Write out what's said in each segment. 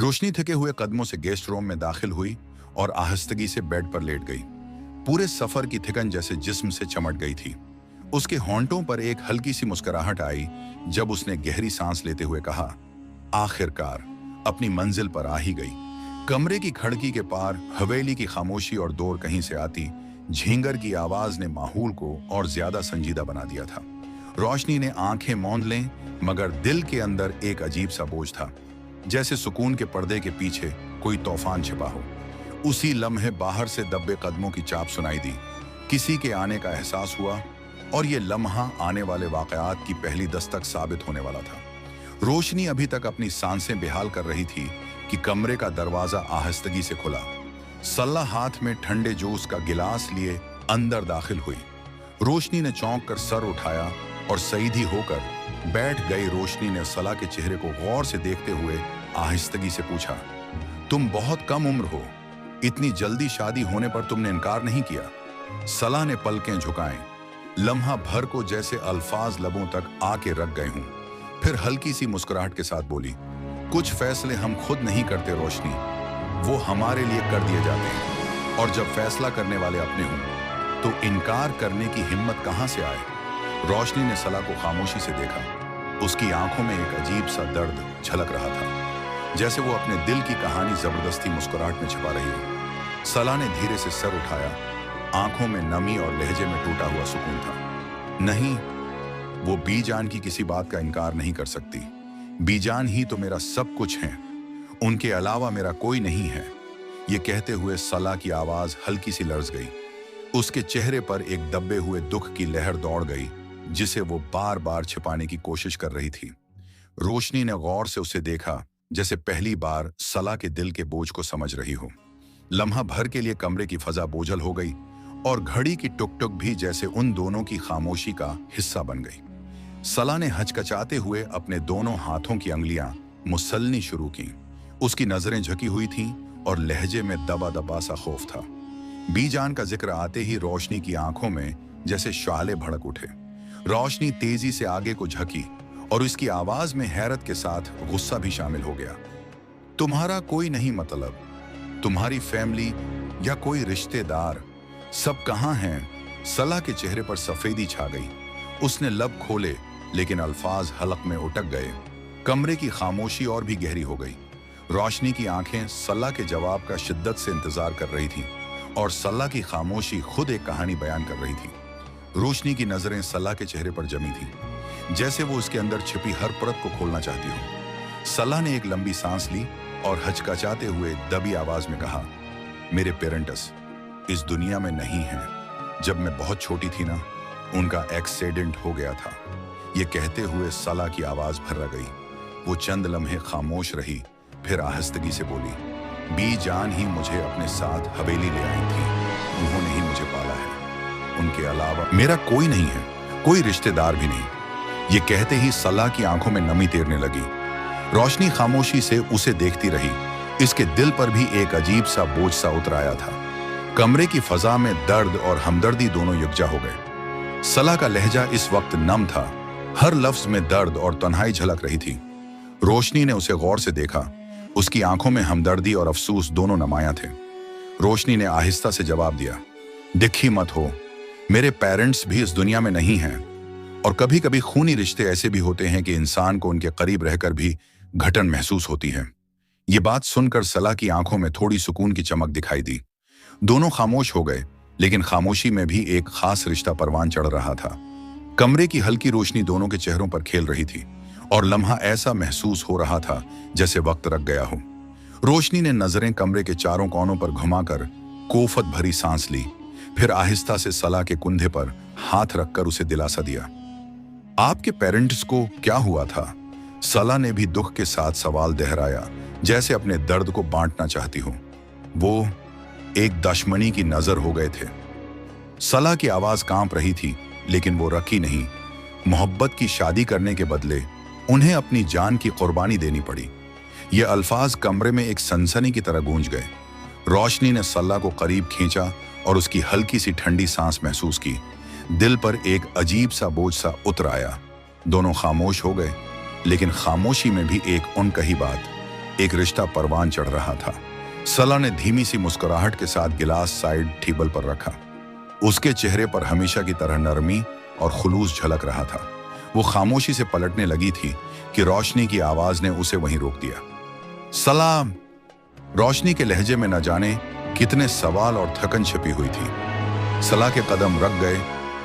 रोशनी थके हुए कदमों से गेस्ट रूम में दाखिल हुई और आहिस्तगी से बेड पर लेट गई। पूरे सफर की थिकन जैसे जिस्म से चमट गई थी। उसके होंठों पर एक हल्की सी मुस्कुराहट आई जब उसने गहरी सांस लेते हुए कहा, आखिरकार अपनी मंजिल पर आ ही गई। कमरे की खिड़की के पार हवेली की खामोशी और दूर कहीं से आती झींगर की आवाज ने माहौल को और ज्यादा संजीदा बना दिया था। रोशनी ने आंखें मौंद लें, मगर दिल के अंदर एक अजीब सा बोझ था, जैसे सुकून के पर्दे के पीछे कोई तूफान छिपा हो। उसी लम्हे बाहर से दब्बे कदमों की चाप सुनाई दी। किसी के आने का एहसास हुआ और ये लम्हा आने वाले वाकयात की पहली दस्तक साबित होने वाला था। रोशनी अभी तक अपनी सांसें बेहाल कर रही थी कि कमरे का दरवाजा आहिस्तगी से खुला। सल्ला हाथ में ठंडे जूस का गिलास लिए अंदर दाखिल हुई। रोशनी ने चौंक कर सर उठाया और सीधी होकर बैठ गई। रोशनी ने सला के चेहरे को गौर से देखते हुए आहिस्तगी से पूछा, तुम बहुत कम उम्र हो, इतनी जल्दी शादी होने पर तुमने इनकार नहीं किया? सला ने पलकें झुकाएं, लम्हा भर को जैसे अल्फाज लबों तक आके रख गए हूं। फिर हल्की सी मुस्कुराहट के साथ बोली, कुछ फैसले हम खुद नहीं करते रोशनी, वो हमारे लिए कर दिए जाते हैं, और जब फैसला करने वाले अपने हों तो इनकार करने की हिम्मत कहां से आए? रोशनी ने सला को खामोशी से देखा। उसकी आंखों में एक अजीब सा दर्द झलक रहा था, जैसे वो अपने दिल की कहानी जबरदस्ती मुस्कुराहट में छिपा रही हो। सला ने धीरे से सर उठाया। आंखों में नमी और लहजे में टूटा हुआ सुकून था। नहीं, वो बीजान की किसी बात का इनकार नहीं कर सकती। बीजान ही तो मेरा सब कुछ है, उनके अलावा मेरा कोई नहीं है। ये कहते हुए सला की आवाज हल्की सी लर्ज गई। उसके चेहरे पर एक दबे हुए दुख की लहर दौड़ गई, जिसे वो बार बार छिपाने की कोशिश कर रही थी। रोशनी ने गौर से उसे देखा, जैसे पहली बार सला के दिल के बोझ को समझ रही हो। लम्हा भर के लिए कमरे की फजा बोझल हो गई और घड़ी की टुक टुक भी जैसे उन दोनों की खामोशी का हिस्सा बन गई। सला ने हचकचाते हुए अपने दोनों हाथों की अंगुलियां मुसलनी शुरू की। उसकी नजरें झकी हुई थीं और लहजे में दबा दबा सा खौफ था। बीजान का जिक्र आते ही रोशनी की आंखों में जैसे श्याले भड़क उठे। रोशनी तेजी से आगे को झकी और उसकी आवाज में हैरत के साथ गुस्सा भी शामिल हो गया। तुम्हारा कोई नहीं मतलब, तुम्हारी फैमिली या कोई रिश्तेदार, सब कहां हैं? सला के चेहरे पर सफेदी छा गई। उसने लब खोले, लेकिन अल्फाज हलक में उटक गए। कमरे की खामोशी और भी गहरी हो गई। रोशनी की आंखें सला के जवाब का शिद्दत से इंतजार कर रही थीं, और सला की खामोशी खुद एक कहानी बयान कर रही थी। रोशनी की नजरें सला के चेहरे पर जमी थी, जैसे वो उसके अंदर छिपी हर परत को खोलना चाहती हो। सला ने एक लंबी सांस ली और हचकचाते हुए दबी आवाज में कहा, मेरे पेरेंट्स इस दुनिया में नहीं हैं। जब मैं बहुत छोटी थी ना, उनका एक्सीडेंट हो गया था। ये कहते हुए सला की आवाज भर्रा गई। वो चंद लम्हे खामोश रही, फिर आहिस्तगी से बोली, बीजान ही मुझे अपने साथ हवेली ले आई थी। उन्होंने ही मुझे पाला है, उनके अलावा मेरा कोई नहीं है, कोई रिश्तेदार भी नहीं। ये कहते ही सला की आंखों में नमी तैरने लगी। रोशनी खामोशी से उसे देखती रही। इसके दिल पर भी एक अजीब सा बोझ सा उतर आया था। कमरे की फजा में दर्द और हमदर्दी दोनों यकजा हो गए। सला का लहजा इस वक्त नम था, हर लफ्ज में दर्द और तन्हाई झलक रही थी। रोशनी ने उसे गौर से देखा। उसकी आंखों में हमदर्दी और अफसोस दोनों नुमायां थे। रोशनी ने आहिस्ता से जवाब दिया, दिखी मत हो, मेरे पेरेंट्स भी इस दुनिया में नहीं हैं, और कभी कभी खूनी रिश्ते ऐसे भी होते हैं कि इंसान को उनके करीब रहकर भी घटन महसूस होती है। ये बात सुनकर सला की आंखों में थोड़ी सुकून की चमक दिखाई दी। दोनों खामोश हो गए, लेकिन खामोशी में भी एक खास रिश्ता परवान चढ़ रहा था। कमरे की हल्की रोशनी दोनों के चेहरों पर खेल रही थी, और लम्हा ऐसा महसूस हो रहा था जैसे वक्त रख गया हो। रोशनी ने नजरें कमरे के चारों कोनों पर घुमाकर कोफत भरी सांस ली, फिर आहिस्ता से सला के कुंधे पर हाथ रखकर उसे दिलासा दिया। आपके पेरेंट्स को क्या हुआ था? सला ने भी दुख के साथ सवाल दोहराया, जैसे अपने दर्द को बांटना चाहती हो। वो एक दुश्मनी की नजर हो गए थे। सला की आवाज कांप रही थी, लेकिन वो रखी नहीं। मोहब्बत की शादी करने के बदले उन्हें अपनी जान की कुर्बानी देनी पड़ी। ये अल्फाज कमरे में एक सनसनी की तरह गूंज गए। रोशनी ने सला को करीब खींचा और उसकी हल्की सी ठंडी सांस महसूस की। दिल पर एक अजीब सा बोझ सा उतर आया। दोनों खामोश हो गए, लेकिन खामोशी में भी एक अनकही बात, एक रिश्ता परवान चढ़ रहा था। सला ने धीमी सी मुस्कुराहट के साथ गिलास साइड टेबल पर रखा। उसके चेहरे पर हमेशा की तरह नरमी और खुलूस झलक रहा था। वो खामोशी से पलटने लगी थी कि रोशनी की आवाज ने उसे वहीं रोक दिया। सलाम। रोशनी के लहजे में न जाने कितने सवाल और थकन छिपी हुई थी। सला के कदम रख गए।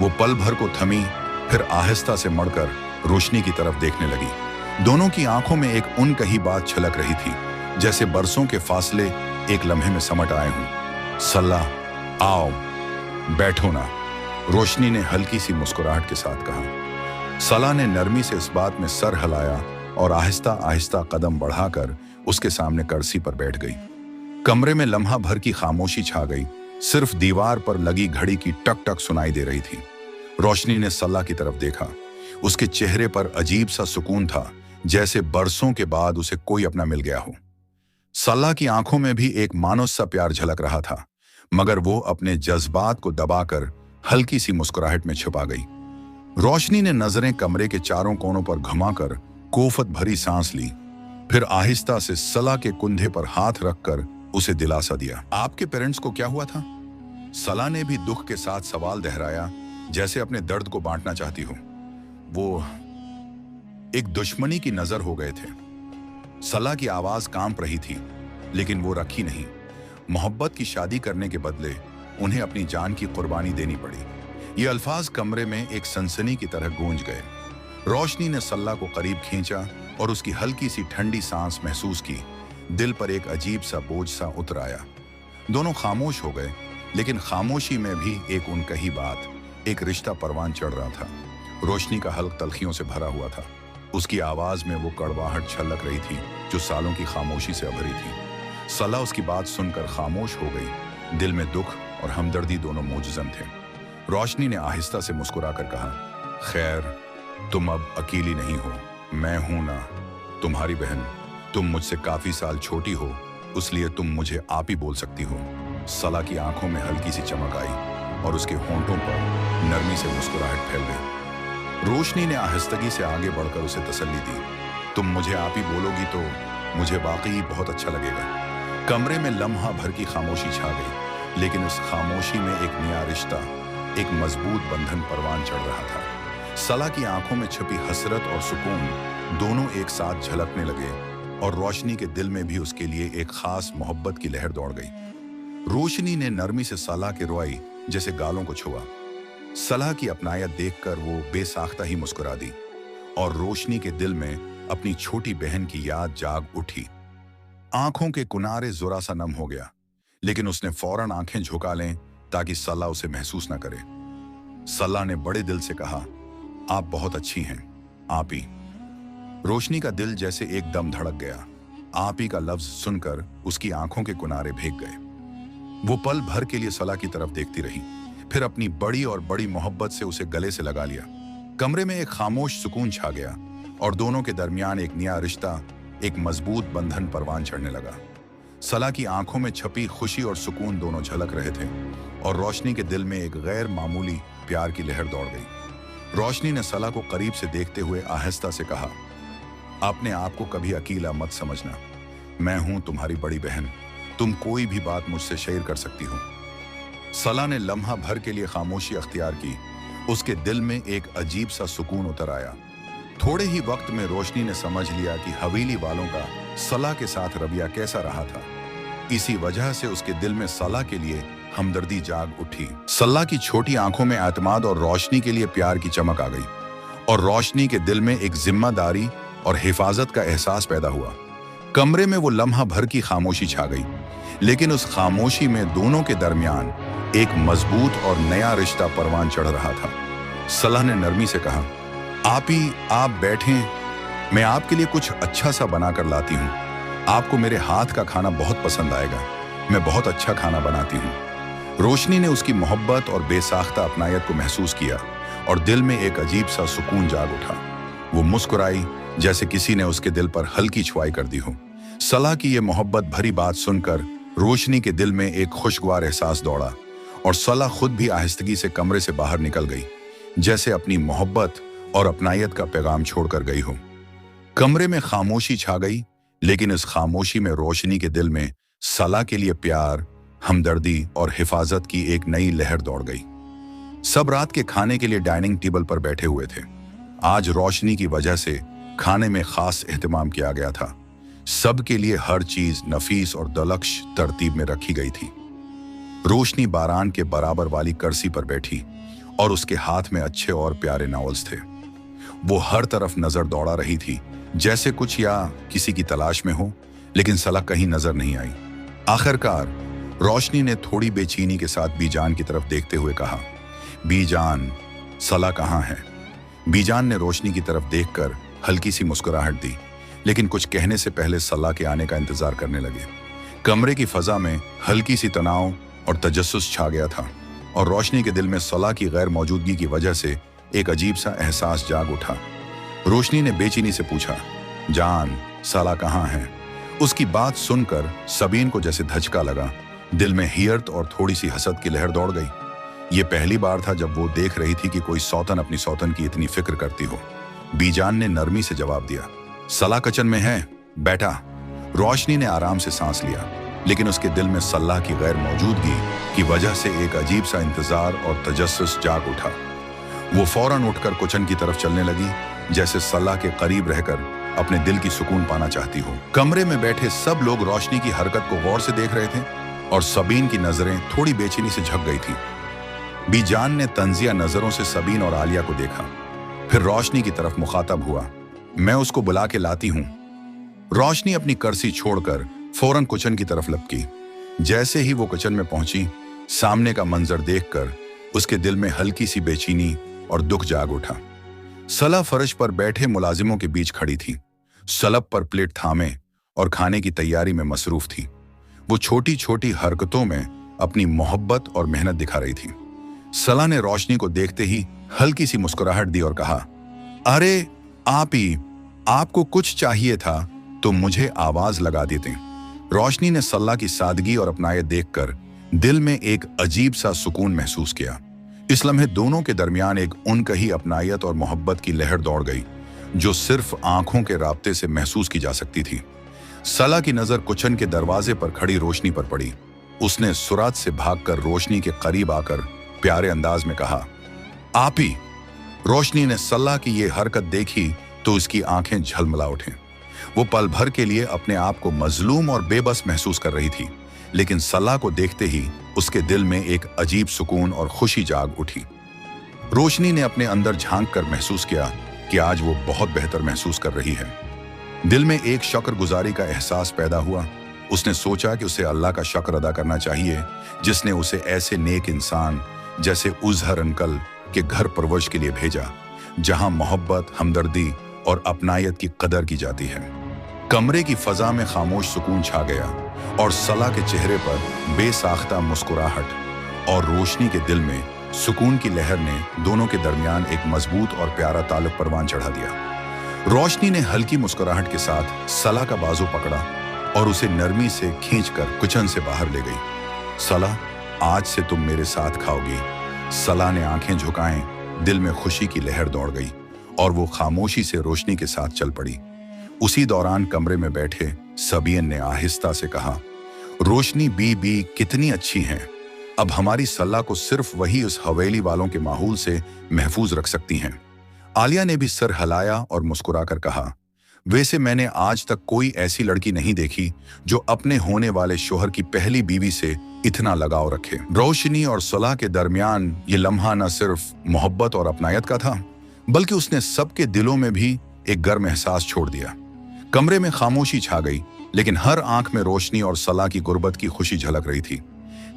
वो पल भर को थमी, फिर आहिस्ता से मुड़कर रोशनी की तरफ देखने लगी। दोनों की आंखों में एक उनकही बात छलक रही थी, जैसे बरसों के फासले एक लम्हे में समट आए हों। सला, आओ, बैठो ना, रोशनी ने हल्की सी मुस्कुराहट के साथ कहा। सला ने नरमी से इस बात में सर हिलाया और आहिस्ता आहिस्ता कदम बढ़ाकर उसके सामने कुर्सी पर बैठ गई। कमरे में लम्हा भर की खामोशी छा गई। सिर्फ दीवार पर लगी घड़ी की टक टक सुनाई दे रही थी। रोशनी ने सला की तरफ देखा। उसके चेहरे पर अजीब सा सुकून था, जैसे बरसों के बाद उसे कोई अपना मिल गया हो। सला की आंखों में भी एक मानस सा प्यार झलक रहा था, मगर वो अपने जज्बात को दबाकर हल्की सी मुस्कुराहट में छुपा गई। रोशनी ने नजरें कमरे के चारों कोनों पर घुमाकर कोफत भरी सांस ली, फिर आहिस्ता से सला के कुंधे पर हाथ रखकर उसे दिलासा दिया। आपके पेरेंट्स को क्या हुआ था? सला ने भी दुख के साथ सवाल दोहराया, जैसे अपने दर्द को बांटना चाहती हो। वो एक दुश्मनी की नजर हो गए थे। सला की आवाज कांप रही थी, लेकिन वो रखी नहीं। मोहब्बत की शादी करने के बदले उन्हें अपनी जान की कुर्बानी देनी पड़ी। ये अल्फाज कमरे में एक सनसनी की तरह गूंज गए। रोशनी ने सल्ला को करीब खींचा और उसकी हल्की सी ठंडी सांस महसूस की। दिल पर एक अजीब सा बोझ सा उतर आया। दोनों खामोश हो गए, लेकिन खामोशी में भी एक उनकही बात, एक रिश्ता परवान चढ़ रहा था। रोशनी का हल्क तलखियों से भरा हुआ था। उसकी आवाज में वो कड़वाहट छलक रही थी जो सालों की खामोशी से अभरी थी। सला उसकी बात सुनकर खामोश हो गई। दिल में दुख और हमदर्दी दोनों मौजूद थे। रोशनी ने आहिस्ता से मुस्कुराकर कहा, खैर, तुम अब अकेली नहीं हो, मैं हूं ना, तुम्हारी बहन। तुम मुझसे काफी साल छोटी हो, इसलिए तुम मुझे आप ही बोल सकती हो। सला की आंखों में हल्की सी चमक आई और उसके होंठों पर नरमी से मुस्कुराहट फैल गई। रोशनी ने आहिस्तगी से आगे बढ़कर उसे तसल्ली दी, तुम मुझे आप ही बोलोगी तो मुझे वाकई बहुत अच्छा लगेगा। कमरे में लम्हा भर की खामोशी छा गई, लेकिन उस खामोशी में एक नया रिश्ता, एक मजबूत बंधन परवान चढ़ रहा था। सला की आंखों में छुपी हसरत और सुकून दोनों एक साथ झलकने लगे और रोशनी के दिल में भी उसके लिए एक खास मोहब्बत की लहर दौड़ गई। रोशनी ने नरमी से सला के रोई जैसे गालों को छुआ। सला की अपनायत देखकर वो बेसाख्ता ही मुस्कुरा दी और रोशनी के दिल में अपनी छोटी बहन की याद जाग उठी। आंखों के किनारे जुरा सा नम हो गया, लेकिन उसने फौरन आंखें झुका लें ताकि सला उसे महसूस न करे। सला ने बड़े दिल से कहा, आप बहुत अच्छी हैं, आप ही। रोशनी का दिल जैसे एकदम धड़क गया। आप ही का लफ्ज सुनकर उसकी आंखों के किनारे भीग गए। वो पल भर के लिए सला की तरफ देखती रही, फिर अपनी बड़ी और बड़ी मोहब्बत से उसे गले से लगा लिया। कमरे में एक खामोश सुकून छा गया और दोनों के दरमियान एक नया रिश्ता, एक मजबूत बंधन परवान चढ़ने लगा। सला की आंखों में छपी खुशी और सुकून दोनों झलक रहे थे और रोशनी के दिल में एक गैर मामूली प्यार की लहर दौड़ गई। रोशनी ने सला को करीब से देखते हुए आहिस्ता से कहा, अपने आप को कभी अकेला मत समझना, मैं हूं तुम्हारी बड़ी बहन, तुम कोई भी बात मुझसे शेयर कर सकती हो। सला ने लम्हा भर के लिए खामोशी अख्तियार की। उसके दिल में एक अजीब सा सुकून उतर आया। थोड़े ही वक्त में रोशनी ने समझ लिया कि हवेली वालों का सला के साथ रवैया कैसा रहा था। इसी वजह से उसके दिल में सला के लिए हमदर्दी जाग उठी। सला की छोटी आंखों में एतमाद और रोशनी के लिए प्यार की चमक आ गई और रोशनी के दिल में एक जिम्मेदारी और हिफाजत का एहसास पैदा हुआ। कमरे में वो लम्हा भर की खामोशी छा गई, लेकिन उस खामोशी में दोनों के दरमियान एक मजबूत और नया रिश्ता परवान चढ़ रहा था। सला ने नरमी से कहा, आप बैठें, मैं आपके लिए कुछ अच्छा सा बनाकर लाती हूँ। आपको मेरे हाथ का खाना बहुत पसंद आएगा, मैं बहुत अच्छा खाना बनाती हूँ। रोशनी ने उसकी मोहब्बत और बेसाख्ता अपनायत को महसूस किया और दिल में एक अजीब सा सुकून जाग उठा। वो मुस्कुराई जैसे किसी ने उसके दिल पर हल्की छुआई कर दी हो। सला की ये मोहब्बत भरी बात सुनकर रोशनी के दिल में एक खुशगवार एहसास दौड़ा और सला खुद भी आहिस्तगी से कमरे से बाहर निकल गई, जैसे अपनी मोहब्बत और अपनायत का पैगाम छोड़कर गई हो। कमरे में खामोशी छा गई, लेकिन इस खामोशी में रोशनी के दिल में सलाह के लिए प्यार, हमदर्दी और हिफाजत की एक नई लहर दौड़ गई। सब रात के खाने के लिए डाइनिंग टेबल पर बैठे हुए थे। आज रोशनी की वजह से खाने में खास एहतमाम किया गया था। सबके लिए हर चीज नफीस और दलक्ष तरतीब में रखी गई थी। रोशनी बारान के बराबर वाली कुर्सी पर बैठी और उसके हाथ में अच्छे और प्यारे नॉवेल्स थे। वो हर तरफ नजर दौड़ा रही थी, जैसे कुछ या किसी की तलाश में हो, लेकिन सलाह कहीं नजर नहीं आई। आखिरकार रोशनी ने थोड़ी बेचैनी के साथ बीजान की तरफ देखते हुए कहा, बीजान, सलाह कहाँ है? बीजान ने रोशनी की तरफ देखकर हल्की सी मुस्कुराहट दी, लेकिन कुछ कहने से पहले सलाह के आने का इंतजार करने लगे। कमरे की फजा में हल्की सी तनाव और तजस्सुस छा गया था और रोशनी के दिल में सलाह की गैर मौजूदगी की वजह से एक अजीब सा एहसास जाग उठा। रोशनी ने बेचैनी से पूछा, जान, सलाह कहाँ है? उसकी बात सुनकर सबीन को जैसे धचका लगा। दिल में हियरत और थोड़ी सी हसद की लहर दौड़ गई। ये पहली बार था जब वो देख रही थी कि कोई सौतन अपनी सौतन की इतनी फिक्र करती हो। बीजान ने नरमी से जवाब दिया, सलाह किचन में है, बैठा। रोशनी ने आराम से सांस लिया, लेकिन उसके दिल में सलाह की गैर मौजूदगी की वजह से एक अजीब सा इंतजार और तजस्सुस जाग उठा। वो फौरन उठकर किचन की तरफ चलने लगी, जैसे सलाह के करीब रहकर अपने दिल की सुकून पाना चाहती हो। कमरे में बैठे सब लोग रोशनी की हरकत को गौर से देख रहे थे और सबीन की नजरें थोड़ी बेचैनी से झक गई थी। बीजान ने तंजिया नजरों से सबीन और आलिया को देखा, फिर रोशनी की तरफ मुखातब हुआ, मैं उसको बुला के लाती हूं। रोशनी अपनी कुर्सी छोड़कर फौरन किचन की तरफ लपकी। जैसे ही वो किचन में पहुंची, सामने का मंजर देखकर उसके दिल में हल्की सी बेचैनी और दुख जाग उठा। सलाह फर्श पर बैठे मुलाजिमों के बीच खड़ी थी, सलब पर प्लेट थामे और खाने की तैयारी में मसरूफ थी। वो छोटी छोटी हरकतों में अपनी मोहब्बत और मेहनत दिखा रही थी। सलाह ने रोशनी को देखते ही हल्की सी मुस्कुराहट दी और कहा, अरे आप ही, आपको कुछ चाहिए था तो मुझे आवाज लगा देते। रोशनी ने सलाह की सादगी और अपनायत देखकर दिल में एक अजीब सा सुकून महसूस किया। इस लम्हे दोनों के दरमियान एक उनकही अपनायत और मोहब्बत की लहर दौड़ गई, जो सिर्फ आंखों के राब्ते से महसूस की जा सकती थी। सलाह की नजर किचन के दरवाजे पर खड़ी रोशनी पर पड़ी। उसने सुरात से भागकर रोशनी के करीब आकर प्यारे अंदाज में कहा, आप ही। रोशनी ने सलाह की ये हरकत देखी तो उसकी आंखें झलमला उठे। वो पल भर के लिए अपने आप को मजलूम और बेबस महसूस कर रही थी, लेकिन सलाह को देखते ही उसके दिल में एक अजीब सुकून और खुशी जाग उठी। रोशनी ने अपने अंदर झांक कर महसूस किया कि आज वो बहुत बेहतर महसूस कर रही है। दिल में एक शुक्रगुजारी का एहसास पैदा हुआ। उसने सोचा कि उसे अल्लाह का शुक्र अदा करना चाहिए, जिसने उसे ऐसे नेक इंसान जैसे उजहर अंकल के घर परवरिश के लिए भेजा, जहां मोहब्बत, हमदर्दी और अपनायत की कदर की जाती है। कमरे की फजा में खामोश सुकून छा गया और सलाह के चेहरे पर बेसाख्ता मुस्कुराहट और रोशनी के दिल में सुकून की लहर ने दोनों के दरमियान एक मजबूत और प्यारा ताल्लुक परवान चढ़ा दिया। रोशनी ने हल्की मुस्कुराहट के साथ सलाह का बाजू पकड़ा और उसे नरमी से खींचकर किचन से बाहर ले गई। सलाह, आज से तुम मेरे साथ खाओगी। सलाह ने आंखें झुकाएं, दिल में खुशी की लहर दौड़ गई और वो खामोशी से रोशनी के साथ चल पड़ी। उसी दौरान कमरे में बैठे सबीन ने आहिस्ता से कहा, रोशनी बी कितनी अच्छी हैं। अब हमारी सलाह को सिर्फ वही उस हवेली वालों के माहौल से महफूज रख सकती हैं। आलिया ने भी सर हिलाया और मुस्कुराकर कहा, वैसे मैंने आज तक कोई ऐसी लड़की नहीं देखी जो अपने होने वाले शोहर की पहली बीवी से इतना लगाव रखे। रोशनी और सलाह के दरमियान ये लम्हा न सिर्फ मोहब्बत और अपनायत का था, बल्कि उसने सबके दिलों में भी एक गर्म एहसास छोड़ दिया। कमरे में खामोशी छा गई, लेकिन हर आंख में रोशनी और सलाह की गुर्बत की खुशी झलक रही थी।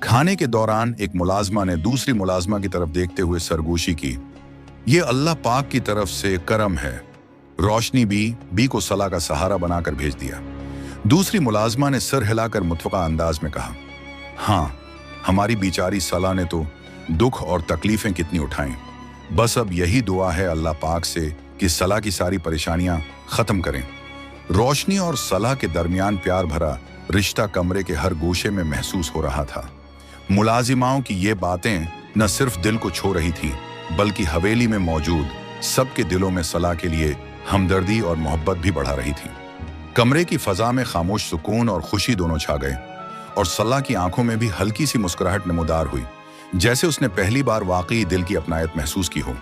खाने के दौरान एक मुलाजमा ने दूसरी मुलाजमा की तरफ देखते हुए सरगोशी की, ये अल्लाह पाक की तरफ से करम है। रोशनी बी को सलाह का सहारा बनाकर भेज दिया। दूसरी मुलाजमा ने सर हिलाकर मुतफ़क़ा अंदाज में कहा, हाँ, हमारी बेचारी सलाह ने तो दुख और तकलीफें कितनी उठाई। बस अब यही दुआ है अल्लाह पाक से कि सलाह की सारी परेशानियां खत्म करें। रोशनी और सलाह के दरमियान प्यार भरा रिश्ता कमरे के हर गोशे में महसूस हो रहा था। मुलाजिमाओं की ये बातें न सिर्फ दिल को छू रही थी, बल्कि हवेली में मौजूद सबके दिलों में सलाह के लिए हमदर्दी और मोहब्बत भी बढ़ा रही थी। कमरे की फजा में खामोश सुकून और खुशी दोनों छा गए और सल्ला की आंखों में भी हल्की सी मुस्कुराहट नमूदार हुई, जैसे उसने पहली बार वाकई दिल की अपनायत महसूस की हो।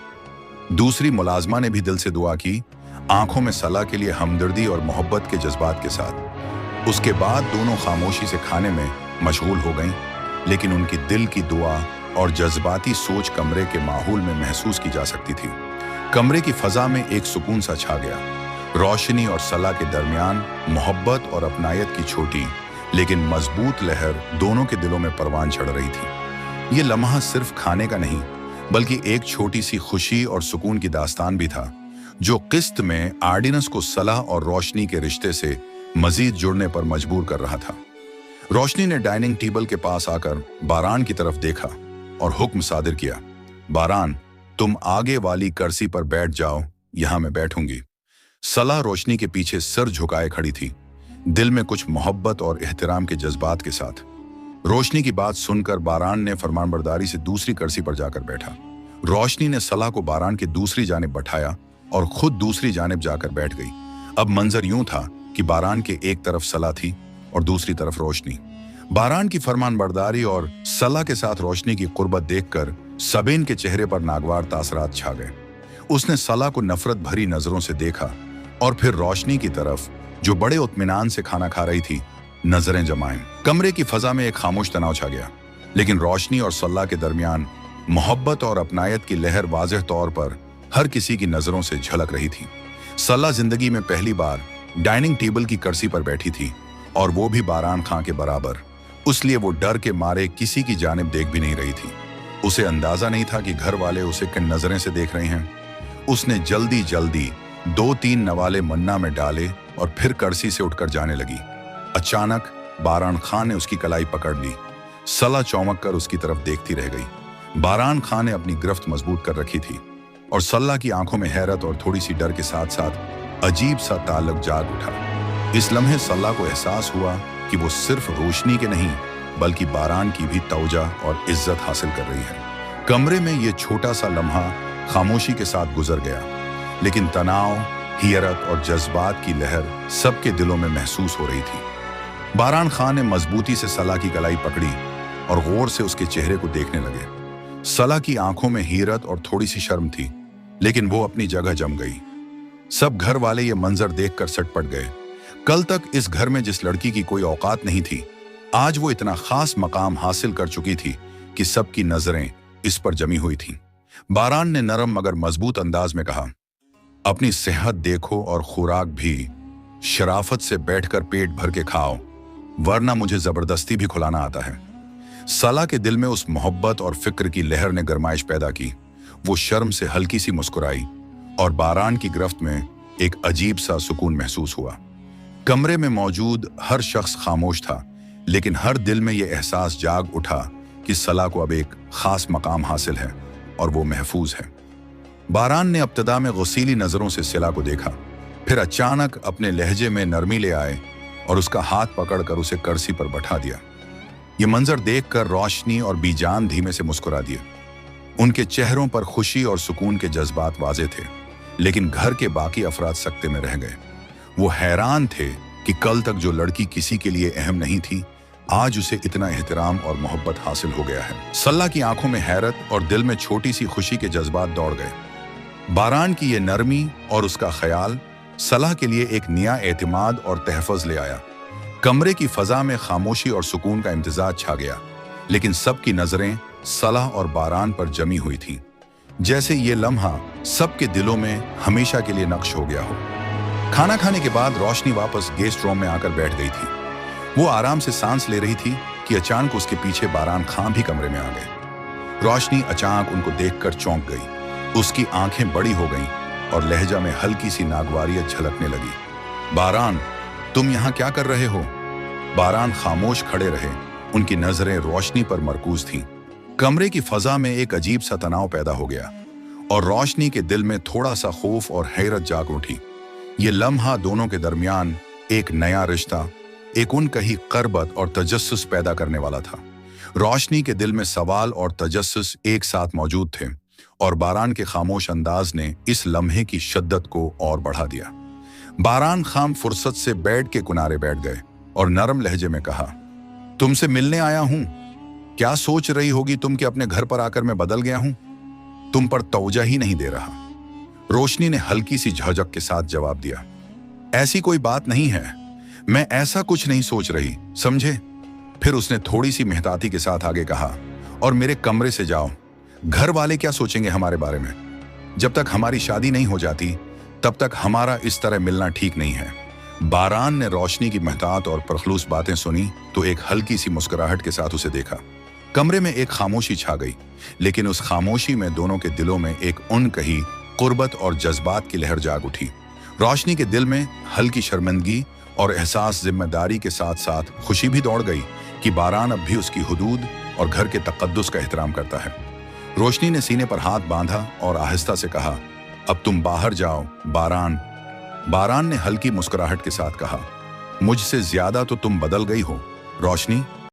दूसरी मुलाजमा ने भी दिल से दुआ की, आंखों में सल्ला के लिए हमदर्दी और मोहब्बत के जज्बात के साथ। उसके बाद दोनों खामोशी से खाने में मशगूल हो गईं, लेकिन उनकी दिल की दुआ और जज्बाती सोच कमरे के माहौल में महसूस की जा सकती थी। कमरे की फजा में एक सुकून सा छा गया। रोशनी और सल्ला के दरमियान मोहब्बत और अपनायत की छोटी लेकिन मजबूत लहर दोनों के दिलों में परवान चढ़ रही थी। ये लम्हा सिर्फ खाने का नहीं, बल्कि एक छोटी सी खुशी और सुकून की दास्तान भी था, जो किस्त में आर्डिनेंस को सलाह और रोशनी के रिश्ते से मजीद जुड़ने पर मजबूर कर रहा था। रोशनी ने डाइनिंग टेबल के पास आकर बारान की तरफ देखा और हुक्म सादिर किया, बारान, तुम आगे वाली कुर्सी पर बैठ जाओ, यहां मैं बैठूंगी। सलाह रोशनी के पीछे सर झुकाए खड़ी थी, दिल में कुछ मोहब्बत और एहतराम के जज्बात के साथ। रोशनी की बात सुनकर बारान ने फरमानबरदारी से दूसरी कुर्सी पर जाकर बैठा। रोशनी ने सलाह को बारान की दूसरी जानिब बैठाया और खुद दूसरी जानिब जाकर बैठ गई। अब मंजर यूं था कि बारान के एक तरफ सलाह थी और दूसरी तरफ रोशनी। बारान की फरमानबरदारी और सलाह के साथ रोशनी की कुर्बत देखकर सबीन के चेहरे पर नागवार तासरात छा गए। उसने सलाह को नफरत भरी नजरों से देखा और फिर रोशनी की तरफ, जो बड़े इत्मीनान से खाना खा रही थी, नजरें जमाएं। कमरे की फजा में एक खामोश तनाव छा गया, लेकिन रोशनी और सल्ला के दरमियान मोहब्बत और अपनायत की लहर वाज़ेह तौर पर हर किसी की नजरों से झलक रही थी। सल्ला जिंदगी में पहली बार डाइनिंग टेबल की कुर्सी पर बैठी थी, और वो भी बारान खां के बराबर। उसलिए वो डर के मारे किसी की जानिब देख भी नहीं रही थी। उसे अंदाजा नहीं था कि घर वाले उसे किन नजरें से देख रहे हैं। उसने जल्दी जल्दी 2-3 नवाले मन्ना में डाले और फिर कुर्सी से उठकर जाने लगी। अचानक बारान खान ने उसकी कलाई पकड़ ली। सला चौंक कर उसकी तरफ देखती रह गई। बारान खान ने अपनी गिरफ्त मजबूत कर रखी थी और सल्ला की आंखों में हैरत और थोड़ी सी डर के साथ साथ अजीब सा ताल्लुक जाग उठा। इस लम्हे सल्ला को एहसास हुआ कि वो सिर्फ रोशनी के नहीं, बल्कि बारान की भी तवज्जो और इज्जत हासिल कर रही है। कमरे में ये छोटा सा लम्हा खामोशी के साथ गुजर गया, लेकिन तनाव, हियरत और जज्बात की लहर सबके दिलों में महसूस हो रही थी। बारान खान ने मजबूती से सला की कलाई पकड़ी और गौर से उसके चेहरे को देखने लगे। सला की आंखों में हियरत और थोड़ी सी शर्म थी, लेकिन वो अपनी जगह जम गई। सब घर वाले ये मंजर देखकर सटपट गए। कल तक इस घर में जिस लड़की की कोई औकात नहीं थी, आज वो इतना खास मकाम हासिल कर चुकी थी कि सबकी नजरें इस पर जमी हुई थीं। बारान ने नरम मगर मजबूत अंदाज में कहा, अपनी सेहत देखो और खुराक भी शराफत से बैठकर पेट भर के खाओ, वरना मुझे जबरदस्ती भी खुलाना आता है। सला के दिल में उस मोहब्बत और फिक्र की लहर ने गरमाइश पैदा की। वो शर्म से हल्की सी मुस्कुराई और बारान की गिरफ्त में एक अजीब सा सुकून महसूस हुआ। कमरे में मौजूद हर शख्स खामोश था, लेकिन हर दिल में यह एहसास जाग उठा कि सला को अब एक खास मकाम हासिल है और वो महफूज है। बारान ने इब्तिदा में गुस्सीली नजरों से सिला को देखा, फिर अचानक अपने लहजे में नरमी ले आए और उसका हाथ पकड़कर उसे कुर्सी पर बैठा दिया। ये मंजर देखकर रोशनी और बीजान धीमे से मुस्कुरा दिए। उनके चेहरों पर खुशी और सुकून के जज्बात वाजे थे, लेकिन घर के बाकी अफराद सकते में रह गए। वो हैरान थे कि कल तक जो लड़की किसी के लिए अहम नहीं थी, आज उसे इतना एहतराम और मोहब्बत हासिल हो गया है। सल्ला की आंखों में हैरत और दिल में छोटी सी खुशी के जज्बात दौड़ गए। बारान की ये नरमी और उसका ख्याल सलाह के लिए एक नया एतमाद और तहफ़्फ़ुज़ ले आया। कमरे की फजा में खामोशी और सुकून का इम्तिजाज छा गया, लेकिन सबकी नजरें सलाह और बारान पर जमी हुई थी, जैसे ये लम्हा सबके दिलों में हमेशा के लिए नक्श हो गया हो। खाना खाने के बाद रोशनी वापस गेस्ट रूम में आकर बैठ गई थी। वो आराम से सांस ले रही थी कि अचानक उसके पीछे बारान खां भी कमरे में आ गए। रोशनी अचानक उनको देखकर चौंक गई। उसकी आंखें बड़ी हो गईं और लहजा में हल्की सी नागवारियत झलकने लगी। बारान, तुम यहाँ क्या कर रहे हो? बारान खामोश खड़े रहे, उनकी नजरें रोशनी पर मरकूज थीं। कमरे की फजा में एक अजीब सा तनाव पैदा हो गया और रोशनी के दिल में थोड़ा सा खौफ और हैरत जाग उठी। ये लम्हा दोनों के दरमियान एक नया रिश्ता, एक उनकही करबत और तजस्सुस पैदा करने वाला था। रोशनी के दिल में सवाल और तजस्सुस एक साथ मौजूद थे और बारान के खामोश अंदाज ने इस लम्हे की शिद्दत को और बढ़ा दिया। बारान खाम फुर्सत से बेड के किनारे बैठ गए और नरम लहजे में कहा, तुमसे मिलने आया हूं। क्या सोच रही होगी तुम कि अपने घर पर आकर मैं बदल गया हूं? तुम पर तवज्जो ही नहीं दे रहा। रोशनी ने हल्की सी झिझक के साथ जवाब दिया, ऐसी कोई बात नहीं है, मैं ऐसा कुछ नहीं सोच रही, समझे? फिर उसने थोड़ी सी मेहताती के साथ आगे कहा, और मेरे कमरे से जाओ। घर वाले क्या सोचेंगे हमारे बारे में? जब तक हमारी शादी नहीं हो जाती तब तक हमारा इस तरह मिलना ठीक नहीं है। बारान ने रोशनी की मेहतात और परखलूस बातें सुनी तो एक हल्की सी मुस्कुराहट के साथ उसे देखा। कमरे में एक खामोशी छा गई, लेकिन उस खामोशी में दोनों के दिलों में एक अनकही कुर्बत और जज्बात की लहर जाग उठी। रोशनी के दिल में हल्की शर्मिंदगी और एहसास जिम्मेदारी के साथ साथ खुशी भी दौड़ गई कि बारान अब भी उसकी हुदूद और घर के तकद्दुस का एहतराम करता है। रोशनी ने सीने पर हाथ बांधा और आहिस्ता से कहा, अब तुम बाहर जाओ बारान। बारान ने हल्की मुस्कुराहट के साथ कहा, मुझसे ज्यादा तो तुम बदल गई हो रोशनी।